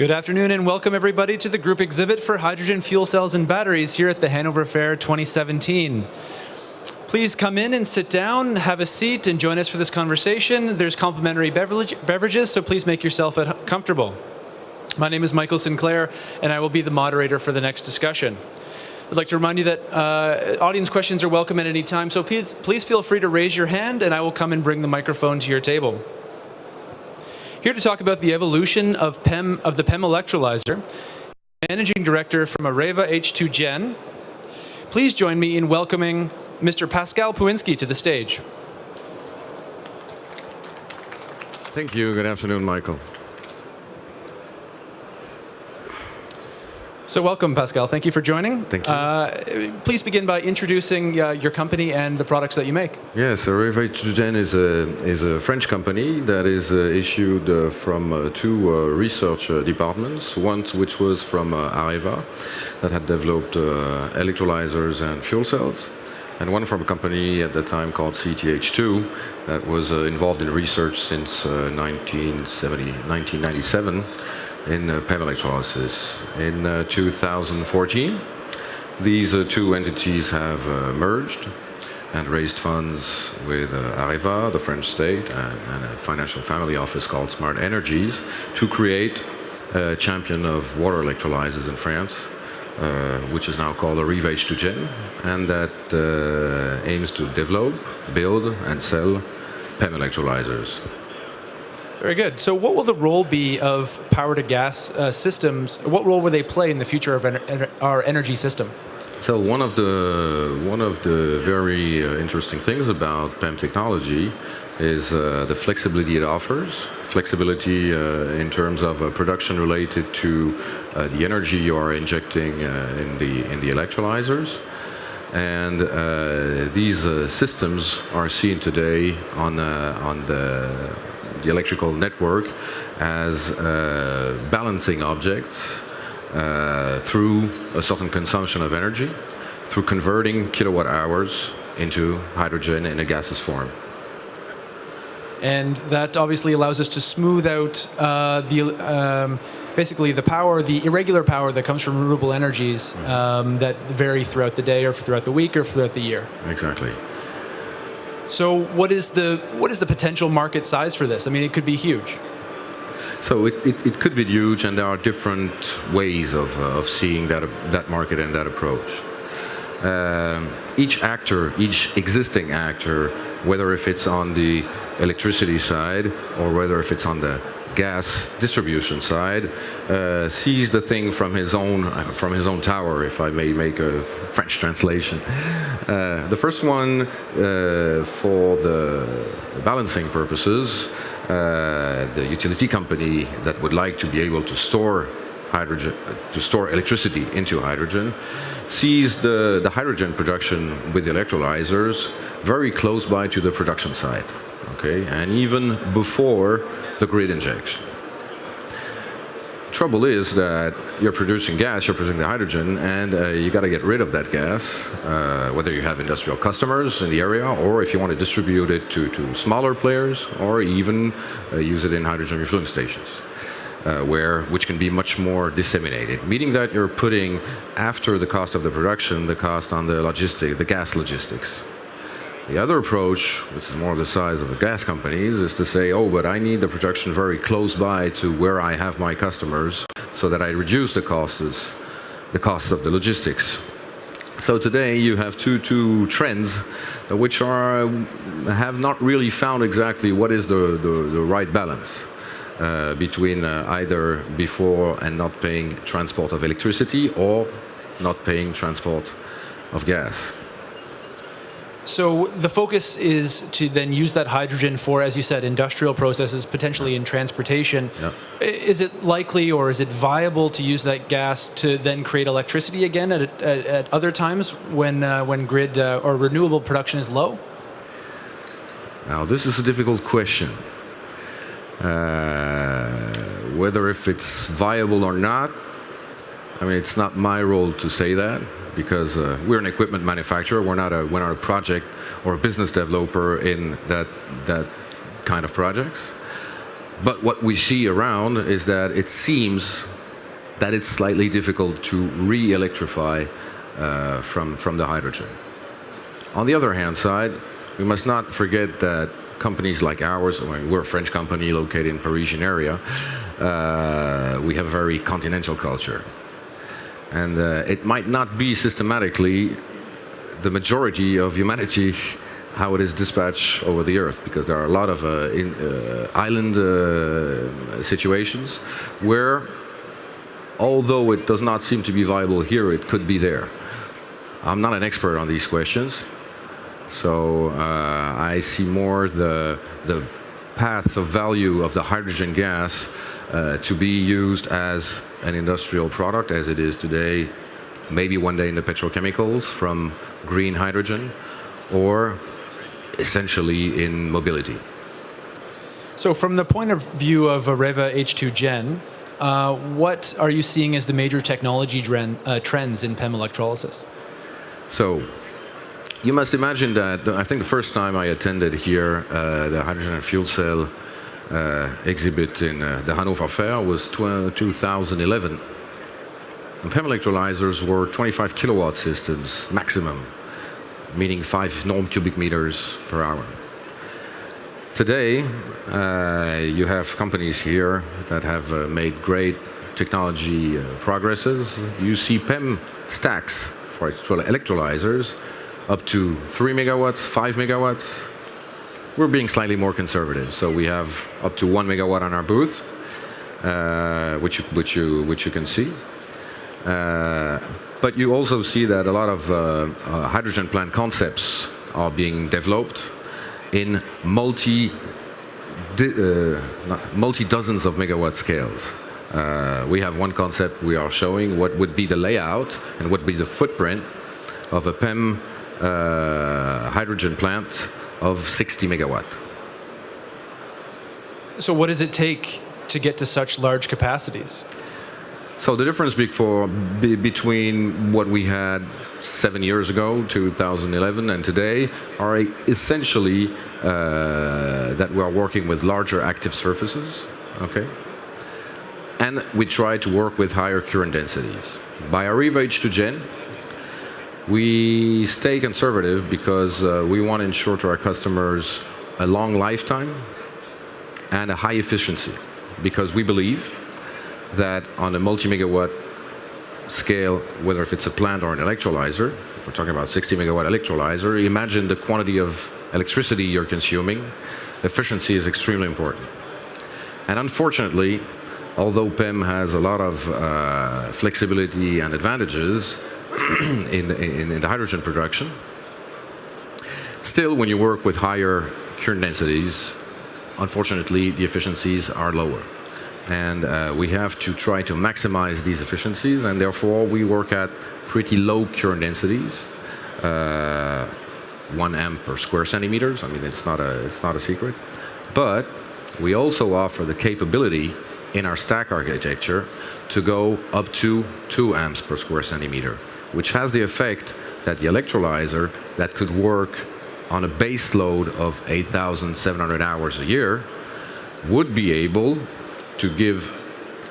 Good afternoon and welcome everybody to the group exhibit for hydrogen fuel cells and batteries here at the Hanover Fair 2017. Please come in and sit down, have a seat, and join us for this conversation. There's complimentary beverages, so please make yourself comfortable. My name is Michael Sinclair, and I will be the moderator for the next discussion. I'd like to remind you that audience questions are welcome at any time, so please feel free to raise your hand, and I will come and bring the microphone to your table. Here to talk about the evolution of the PEM electrolyser, Managing Director from AREVA H2 Gen. Please join me in welcoming Mr. Pascal Pewinski to the stage. Thank you. Good afternoon, Michael. So welcome, Pascal. Thank you for joining. Thank you. Please begin by introducing your company and the products that you make. Yes, AREVA H2Gen is a French company that is issued from two research departments. One which was from AREVA that had developed electrolyzers and fuel cells, and one from a company at the time called CTH2 that was involved in research since 1997. In PEM electrolysis. In 2014, these two entities have merged and raised funds with AREVA, the French state, and a financial family office called Smart Energies to create a champion of water electrolyzers in France, which is now called AREVA H2 Gen, and that aims to develop, build, and sell PEM electrolyzers. Very good. So what will the role be of power-to-gas systems? What role will they play in the future of our energy system? So one of the very interesting things about PEM technology is the flexibility it offers. Flexibility in terms of production related to the energy you are injecting in the electrolyzers. And these systems are seen today on the electrical network as balancing objects through a certain consumption of energy, through converting kilowatt hours into hydrogen in a gaseous form. And that obviously allows us to smooth out basically the power, the irregular power that comes from renewable energies that vary throughout the day or throughout the week or throughout the year. Exactly. So what is the potential market size for this? I mean, it could be huge. So it could be huge, and there are different ways of seeing that market and that approach. Each existing actor, whether if it's on the electricity side or whether if it's on the gas distribution side, sees the thing from his own tower, if I may make a French translation. The first one, for the balancing purposes, the utility company that would like to be able to store hydrogen, to store electricity into hydrogen, sees the hydrogen production with the electrolyzers very close by to the production site, okay, and even before the grid injection. Trouble is that you're producing gas, you're producing the hydrogen, and you got to get rid of that gas, whether you have industrial customers in the area, or if you want to distribute it to smaller players, or even use it in hydrogen refueling stations, which can be much more disseminated, meaning that you're putting, after the cost of the production, the cost on the logistics, the gas logistics. The other approach, which is more the size of the gas companies, is to say, oh, but I need the production very close by to where I have my customers so that I reduce the costs of the logistics. So today you have two trends which have not really found exactly what is the right balance between either before and not paying transport of electricity or not paying transport of gas. So the focus is to then use that hydrogen for, as you said, industrial processes, potentially in transportation. Yeah. Is it likely or is it viable to use that gas to then create electricity again at other times when grid or renewable production is low? Now, this is a difficult question. Whether if it's viable or not, I mean, it's not my role to say that, because we're an equipment manufacturer. We're not a project or a business developer in that kind of projects. But what we see around is that it seems that it's slightly difficult to re-electrify from the hydrogen. On the other hand side, we must not forget that companies like ours, I mean, we're a French company located in Parisian area, we have a very continental culture. And it might not be systematically the majority of humanity how it is dispatched over the earth, because there are a lot of island situations where, although it does not seem to be viable here, it could be there. I'm not an expert on these questions, so I see more the path of value of the hydrogen gas to be used as an industrial product, as it is today, maybe one day in the petrochemicals from green hydrogen, or essentially in mobility. So from the point of view of AREVA H2 Gen, what are you seeing as the major technology trends in PEM electrolysis? So you must imagine that, I think the first time I attended here the hydrogen and fuel cell exhibit in the Hanover Fair was 2011. And PEM electrolyzers were 25 kilowatt systems maximum, meaning 5 norm cubic meters per hour. Today, you have companies here that have made great technology progresses. You see PEM stacks for electrolyzers up to 3 megawatts, 5 megawatts. We're being slightly more conservative, so we have up to 1 megawatt on our booth, which you can see. But you also see that a lot of hydrogen plant concepts are being developed in multi-dozens of megawatt scales. We have one concept we are showing what would be the layout and what would be the footprint of a PEM hydrogen plant of 60 megawatt. So what does it take to get to such large capacities? So the difference between what we had 7 years ago, 2011, and today are essentially that we are working with larger active surfaces, okay? And we try to work with higher current densities. By AREVA H2 Gen, we stay conservative because we want to ensure to our customers a long lifetime and a high efficiency, because we believe that on a multi-megawatt scale, whether if it's a plant or an electrolyzer, we're talking about 60 megawatt electrolyzer, imagine the quantity of electricity you're consuming. Efficiency is extremely important. And unfortunately, although PEM has a lot of flexibility and advantages in the hydrogen production, still when you work with higher current densities, unfortunately the efficiencies are lower. And we have to try to maximize these efficiencies, and therefore we work at pretty low current densities, 1 amp per square centimeters. I mean, it's not a secret. But we also offer the capability in our stack architecture to go up to 2 amps per square centimeter, which has the effect that the electrolyzer that could work on a base load of 8,700 hours a year would be able to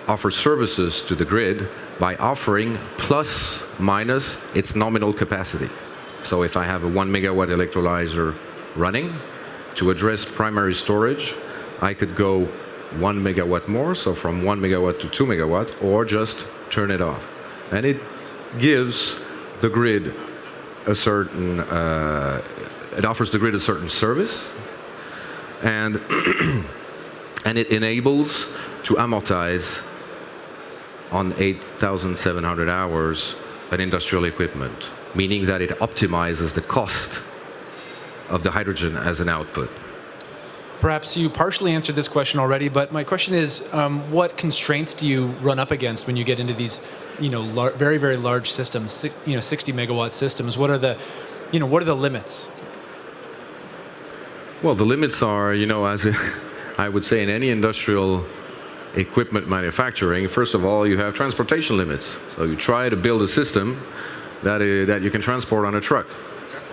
offer services to the grid by offering plus minus its nominal capacity. So if I have a 1 megawatt electrolyzer running to address primary storage, I could go 1 megawatt more, so from 1 megawatt to 2 megawatt, or just turn it off. And it gives the grid a certain, it offers the grid a certain service, and and it enables to amortize on 8,700 hours an industrial equipment, meaning that it optimizes the cost of the hydrogen as an output. Perhaps you partially answered this question already, but my question is, what constraints do you run up against when you get into these, very, very large systems, 60 megawatt systems? What are the limits? Well, the limits are, as I would say in any industrial equipment manufacturing, first of all, you have transportation limits. So you try to build a system that you can transport on a truck.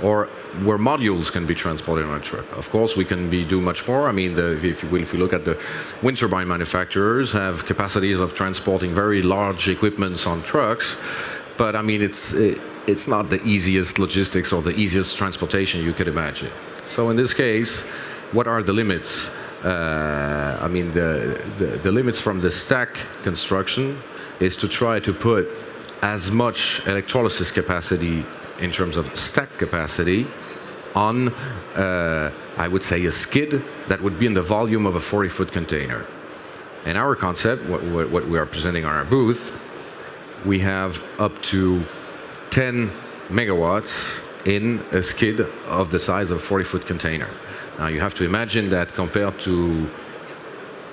or where modules can be transported on a truck. Of course, we can do much more. I mean, if you look at the wind turbine manufacturers, have capacities of transporting very large equipments on trucks, but I mean, it's not the easiest logistics or the easiest transportation you could imagine. So in this case, what are the limits? I mean, the limits from the stack construction is to try to put as much electrolysis capacity in terms of stack capacity on, I would say, a skid that would be in the volume of a 40-foot container. In our concept, what we are presenting on our booth, we have up to 10 megawatts in a skid of the size of a 40-foot container. Now you have to imagine that compared to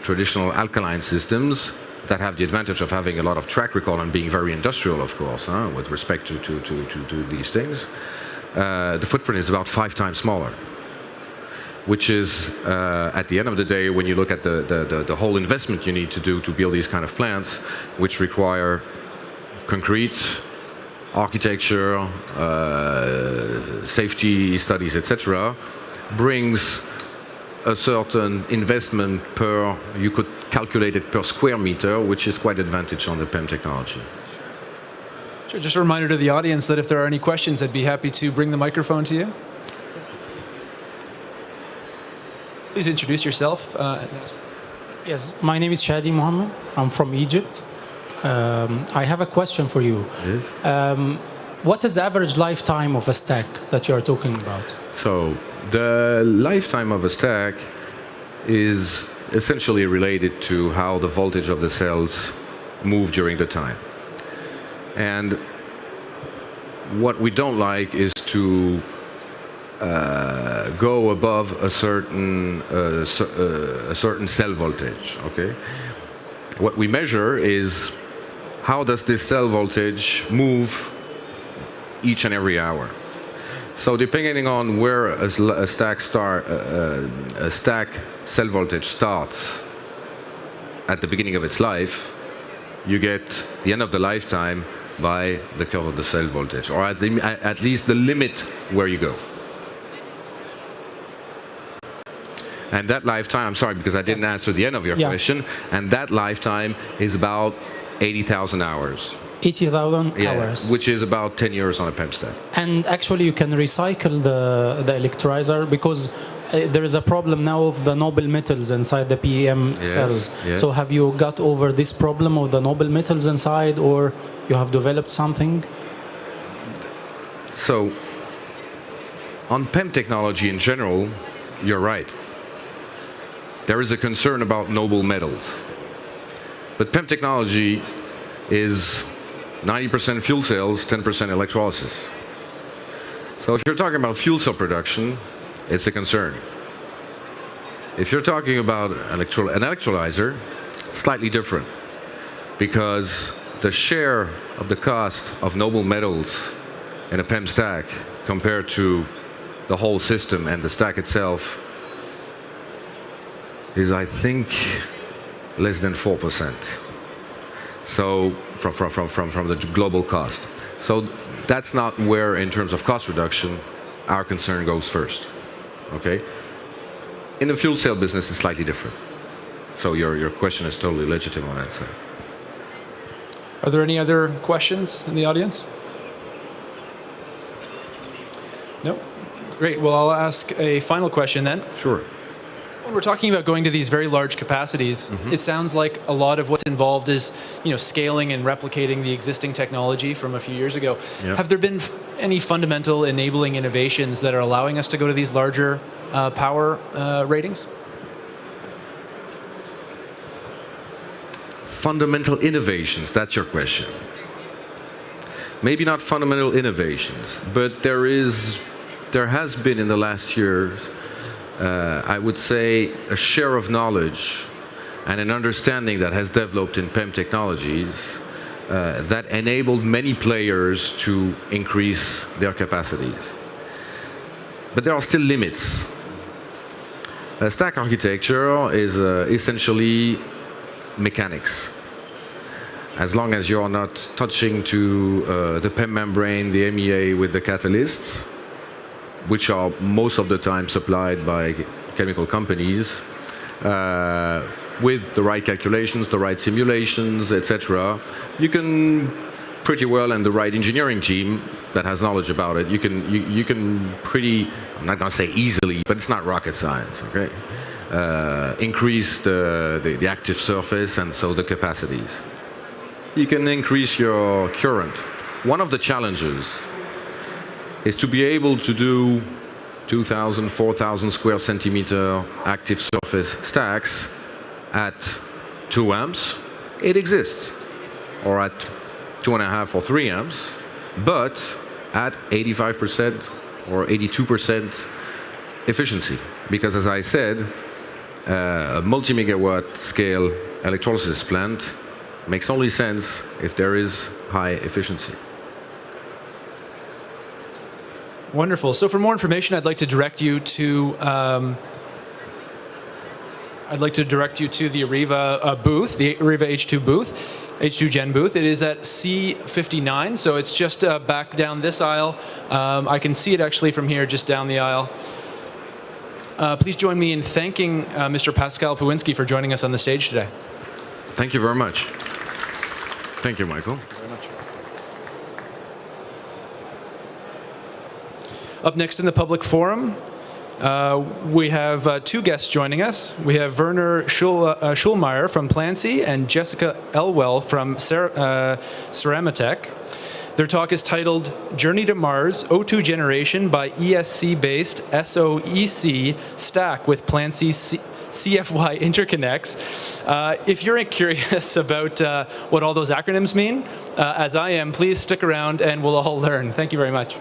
traditional alkaline systems that have the advantage of having a lot of track record and being very industrial, of course, with respect to these things, the footprint is about 5 times smaller, which is, at the end of the day, when you look at the whole investment you need to do to build these kind of plants, which require concrete, architecture, safety studies, etc., brings a certain investment per, you could calculate it per square meter, which is quite advantage on the PEM technology. Sure, just a reminder to the audience that if there are any questions, I'd be happy to bring the microphone to you. Please introduce yourself. Yes, my name is Shadi Mohammed. I'm from Egypt. I have a question for you. Yes. What is the average lifetime of a stack that you are talking about? So the lifetime of a stack is essentially related to how the voltage of the cells move during the time. And what we don't like is to go above a certain cell voltage. Okay. What we measure is how does this cell voltage move each and every hour. So depending on where a stack cell voltage starts at the beginning of its life, you get the end of the lifetime by the curve of the cell voltage, or at least the limit where you go. And that lifetime, I'm sorry because I didn't answer the end of your question, and that lifetime is about 80,000 hours. 80,000 hours. Which is about 10 years on a PEM stack. And actually you can recycle the electrolyzer because there is a problem now of the noble metals inside the PEM cells. Yes. So have you got over this problem of the noble metals inside, or you have developed something? So on PEM technology in general, you're right. There is a concern about noble metals. But PEM technology is 90% fuel cells, 10% electrolysis. So if you're talking about fuel cell production, it's a concern. If you're talking about an electrolyzer, slightly different, because the share of the cost of noble metals in a PEM stack compared to the whole system and the stack itself is, I think, less than 4%. So from the global cost. So that's not where, in terms of cost reduction, our concern goes first. Okay? In the fuel cell business, it's slightly different. So your question is totally legitimate on that side. Are there any other questions in the audience? No? Great. Well, I'll ask a final question then. Sure. When we're talking about going to these very large capacities, it sounds like a lot of what's involved is, scaling and replicating the existing technology from a few years ago. Yep. Have there been any fundamental enabling innovations that are allowing us to go to these larger power ratings? Fundamental innovations, that's your question. Maybe not fundamental innovations, but there has been in the last years, I would say, a share of knowledge and an understanding that has developed in PEM technologies that enabled many players to increase their capacities. But there are still limits. Stack architecture is essentially mechanics. As long as you're not touching to the PEM membrane, the MEA with the catalysts, which are most of the time supplied by chemical companies, with the right calculations, the right simulations, etc., you can pretty well, and the right engineering team that has knowledge about it, you can pretty, I'm not going to say easily, but it's not rocket science, okay? Increase the active surface and so the capacities. You can increase your current. One of the challenges is to be able to do 2,000, 4,000 square centimeter active surface stacks at 2 amps. It exists, or at 2.5 or 3 amps, but at 85% or 82% efficiency. Because as I said, a multi-megawatt scale electrolysis plant makes only sense if there is high efficiency. Wonderful. So for more information, I'd like to direct you to the AREVA booth, the AREVA H2 booth, H2 Gen booth. It is at C59, so it's just back down this aisle. I can see it actually from here, just down the aisle. Please join me in thanking Mr. Pascal Pewinski for joining us on the stage today. Thank you very much. Thank you, Michael. Up next in the public forum, we have 2 guests joining us. We have Werner Schulmeier from Plancy and Jessica Elwell from Ceramatech. Their talk is titled Journey to Mars, O2 Generation by ESC-based SOEC Stack with Plancy CFY Interconnects. If you're curious about what all those acronyms mean, as I am, please stick around and we'll all learn. Thank you very much.